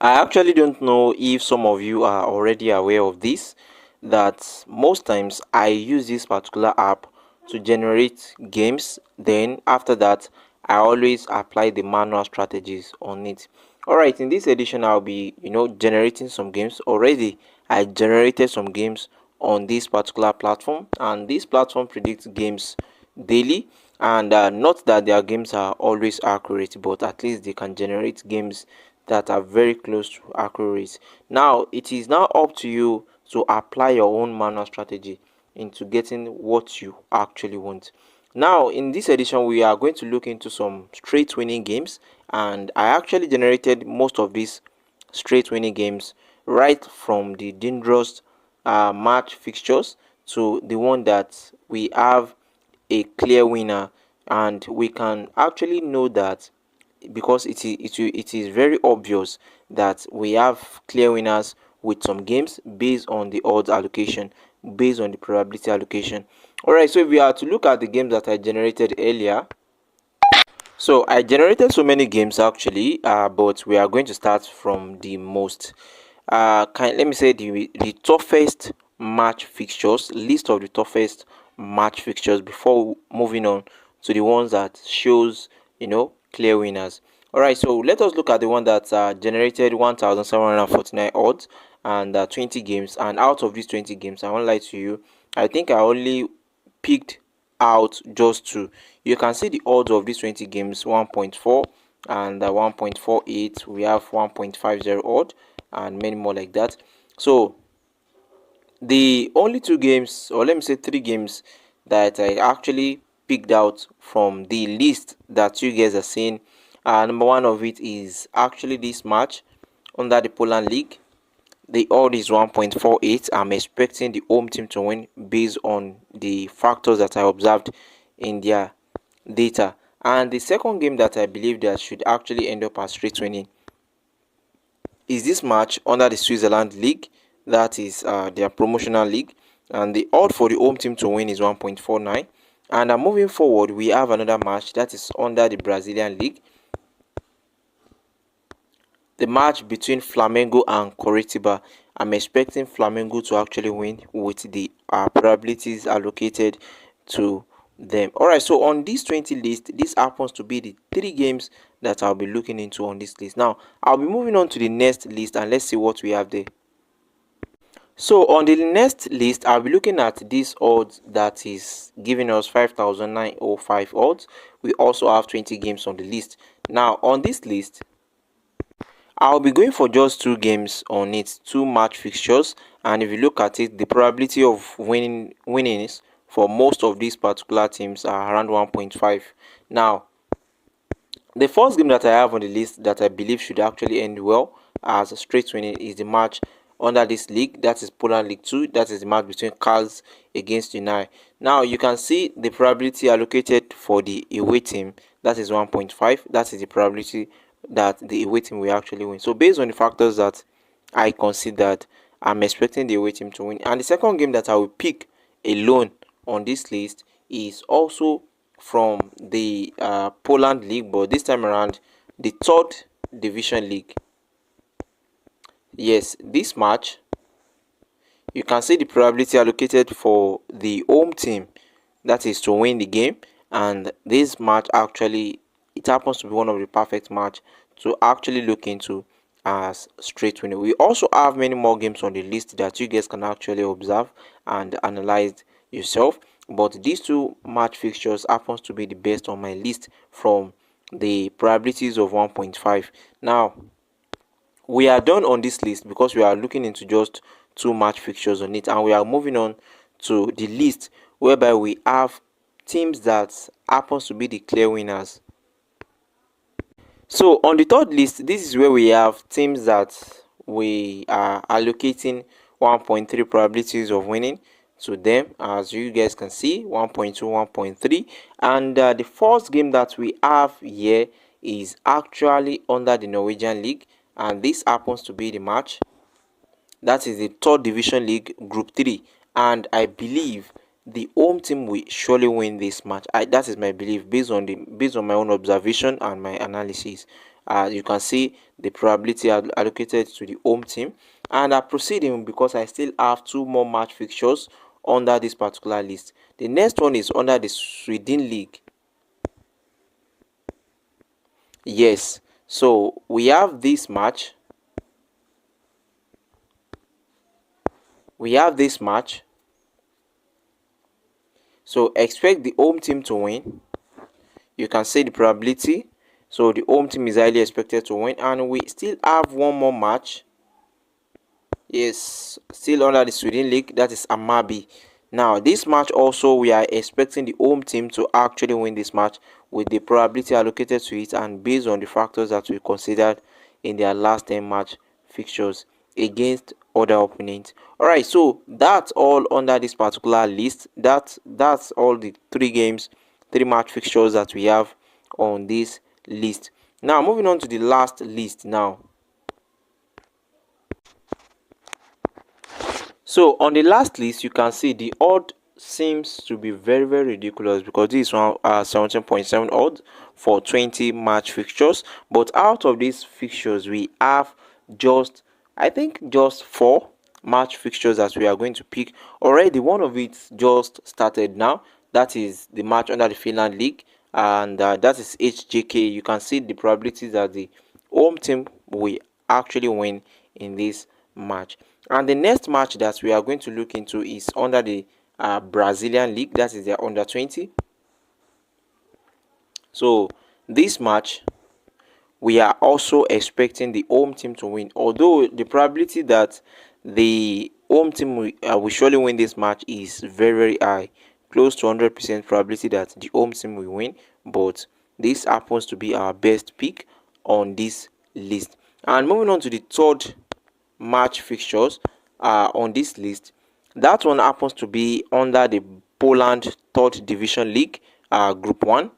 I actually don't know if some of you are already aware of this, that most times I use this particular app to generate games. Then after that, I always apply the manual strategies on it. All right, in this edition, I'll be, generating some games. Already, I generated some games on this particular platform, and this platform predicts games daily. And not that their games are always accurate, but at least they can generate games that are very close to accurate. Now it is now up to you to apply your own manual strategy into getting what you actually want. Now in this edition we are going to look into some straight winning games, and I actually generated most of these straight winning games right from the dangerous match fixtures to the one that we have a clear winner, and we can actually know that because it is very obvious that we have clear winners with some games based on the odds allocation, based on the probability allocation. All right, so if we are to look at the games that I generated earlier, so I generated so many games actually, but we are going to start from the most let me say the toughest match fixtures, list of the toughest match fixtures before moving on to the ones that shows clear winners. All right, so let us look at the one that generated 1,749 odds and 20 games. And out of these 20 games, I won't lie to you, I think I only picked out just two. You can see the odds of these 20 games: 1.4 and 1.48. We have 1.50 odd and many more like that. So the only two games, or let me say three games, that I actually picked out from the list that you guys are seeing, number one of it is actually this match under the Poland League. The odd is 1.48. I'm expecting the home team to win based on the factors that I observed in their data. And the second game that I believe that should actually end up as straight winning is this match under the Switzerland League, that is their promotional league, and the odd for the home team to win is 1.49. And moving forward, we have another match that is under the Brazilian League, the match between Flamengo and Coritiba. I'm expecting Flamengo to actually win with the probabilities allocated to them. All right, so on this 20 list, this happens to be the three games that I'll be looking into on this list. Now, I'll be moving on to the next list, and let's see what we have there. So on the next list, I'll be looking at this odds that is giving us 5,905 odds. We also have 20 games on the list. Now on this list, I'll be going for just two games on it, two match fixtures, and if you look at it, the probability of winnings for most of these particular teams are around 1.5. Now, the first game that I have on the list that I believe should actually end well as a straight winning is the match under this league, that is Poland League 2. That is the match between Carls against United. Now you can see the probability allocated for the away team, that is 1.5. That is the probability that the away team will actually win. So based on the factors that I considered, I'm expecting the away team to win. And the second game that I will pick alone on this list is also from the Poland League, but this time around the third division league. Yes, this match, you can see the probability allocated for the home team, that is to win the game, and this match actually, it happens to be one of the perfect match to actually look into as straight winning. We also have many more games on the list that you guys can actually observe and analyze yourself, but these two match fixtures happens to be the best on my list from the probabilities of 1.5. Now we are done on this list because we are looking into just two match fixtures on it, and we are moving on to the list whereby we have teams that happens to be the clear winners. So on the third list, this is where we have teams that we are allocating 1.3 probabilities of winning to them. As you guys can see, 1.2, 1.3. And the first game that we have here is actually under the Norwegian League, and this happens to be the match, that is the third division league, group 3, and I believe the home team will surely win this match. That is my belief based on my own observation and my analysis. You can see the probability allocated to the home team. And proceeding, because I still have two more match fixtures under this particular list. The next one is under the Sweden League. Yes, so we have this match. We have this match. So expect the home team to win. You can see the probability. So the home team is highly expected to win, and we still have one more match. Yes, still under the Sweden League, that is Amabi. Now, this match also, we are expecting the home team to actually win this match with the probability allocated to it and based on the factors that we considered in their last 10 match fixtures against other opponents. All right, so that's all under this particular list. That's all the three match fixtures that we have on this list. Now, moving on to the last list now. So on the last list, you can see the odd seems to be very ridiculous because this one 17.7 odd for 20 match fixtures. But out of these fixtures, we have just, I think, just 4 match fixtures that we are going to pick. Already one of it just started now. That is the match under the Finland League, and that is HJK. You can see the probabilities that the home team will actually win in this match. And the next match that we are going to look into is under the Brazilian League, that is their under 20. So this match, we are also expecting the home team to win, although the probability that the home team will surely win this match is very high, close to 100% probability that the home team will win. But this happens to be our best pick on this list. And moving on to the third match fixtures on this list, that one happens to be under the Poland third division league, group 1.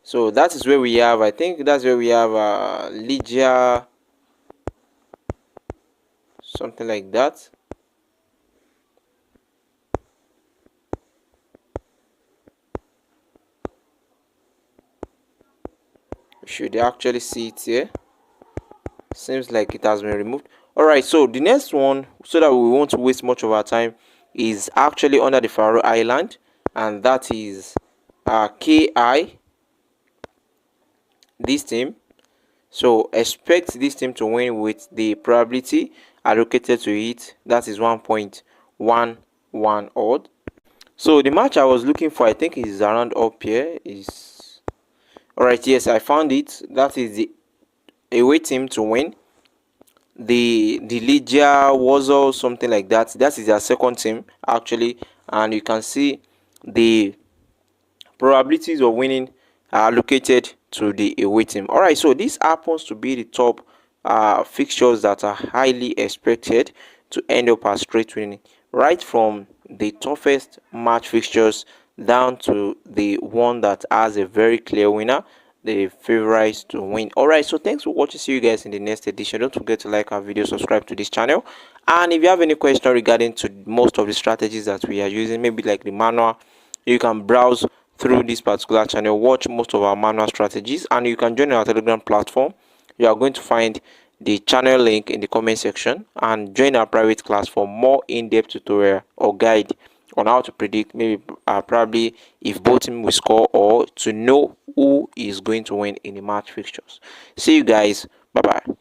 So that is where we have, I think that's where we have Legia, something like that. We should actually see it here. Seems like it has been removed. All right, so the next one, so that we won't waste much of our time, is actually under the Faroe Island, and that is KI, this team. So expect this team to win with the probability allocated to it, that is 1.11 odd. So the match I was looking for, I think, is around up here. Is all right. Yes, I found it. That is the away team to win. The Legia Warsaw, something like that. That is their second team actually, and you can see the probabilities of winning are allocated to the away team. All right, so this happens to be the top fixtures that are highly expected to end up as straight winning, right from the toughest match fixtures down to the one that has a very clear winner, the favorites to win. All right, so thanks for watching. See you guys in the next edition. Don't forget to like our video, subscribe to this channel, and if you have any question regarding to most of the strategies that we are using, maybe like the manual, you can browse through this particular channel, watch most of our manual strategies, and you can join our Telegram platform. You are going to find the channel link in the comment section, and join our private class for more in-depth tutorial or guide on how to predict, maybe probably if both team will score, or to know who is going to win in the match fixtures. See you guys. Bye bye.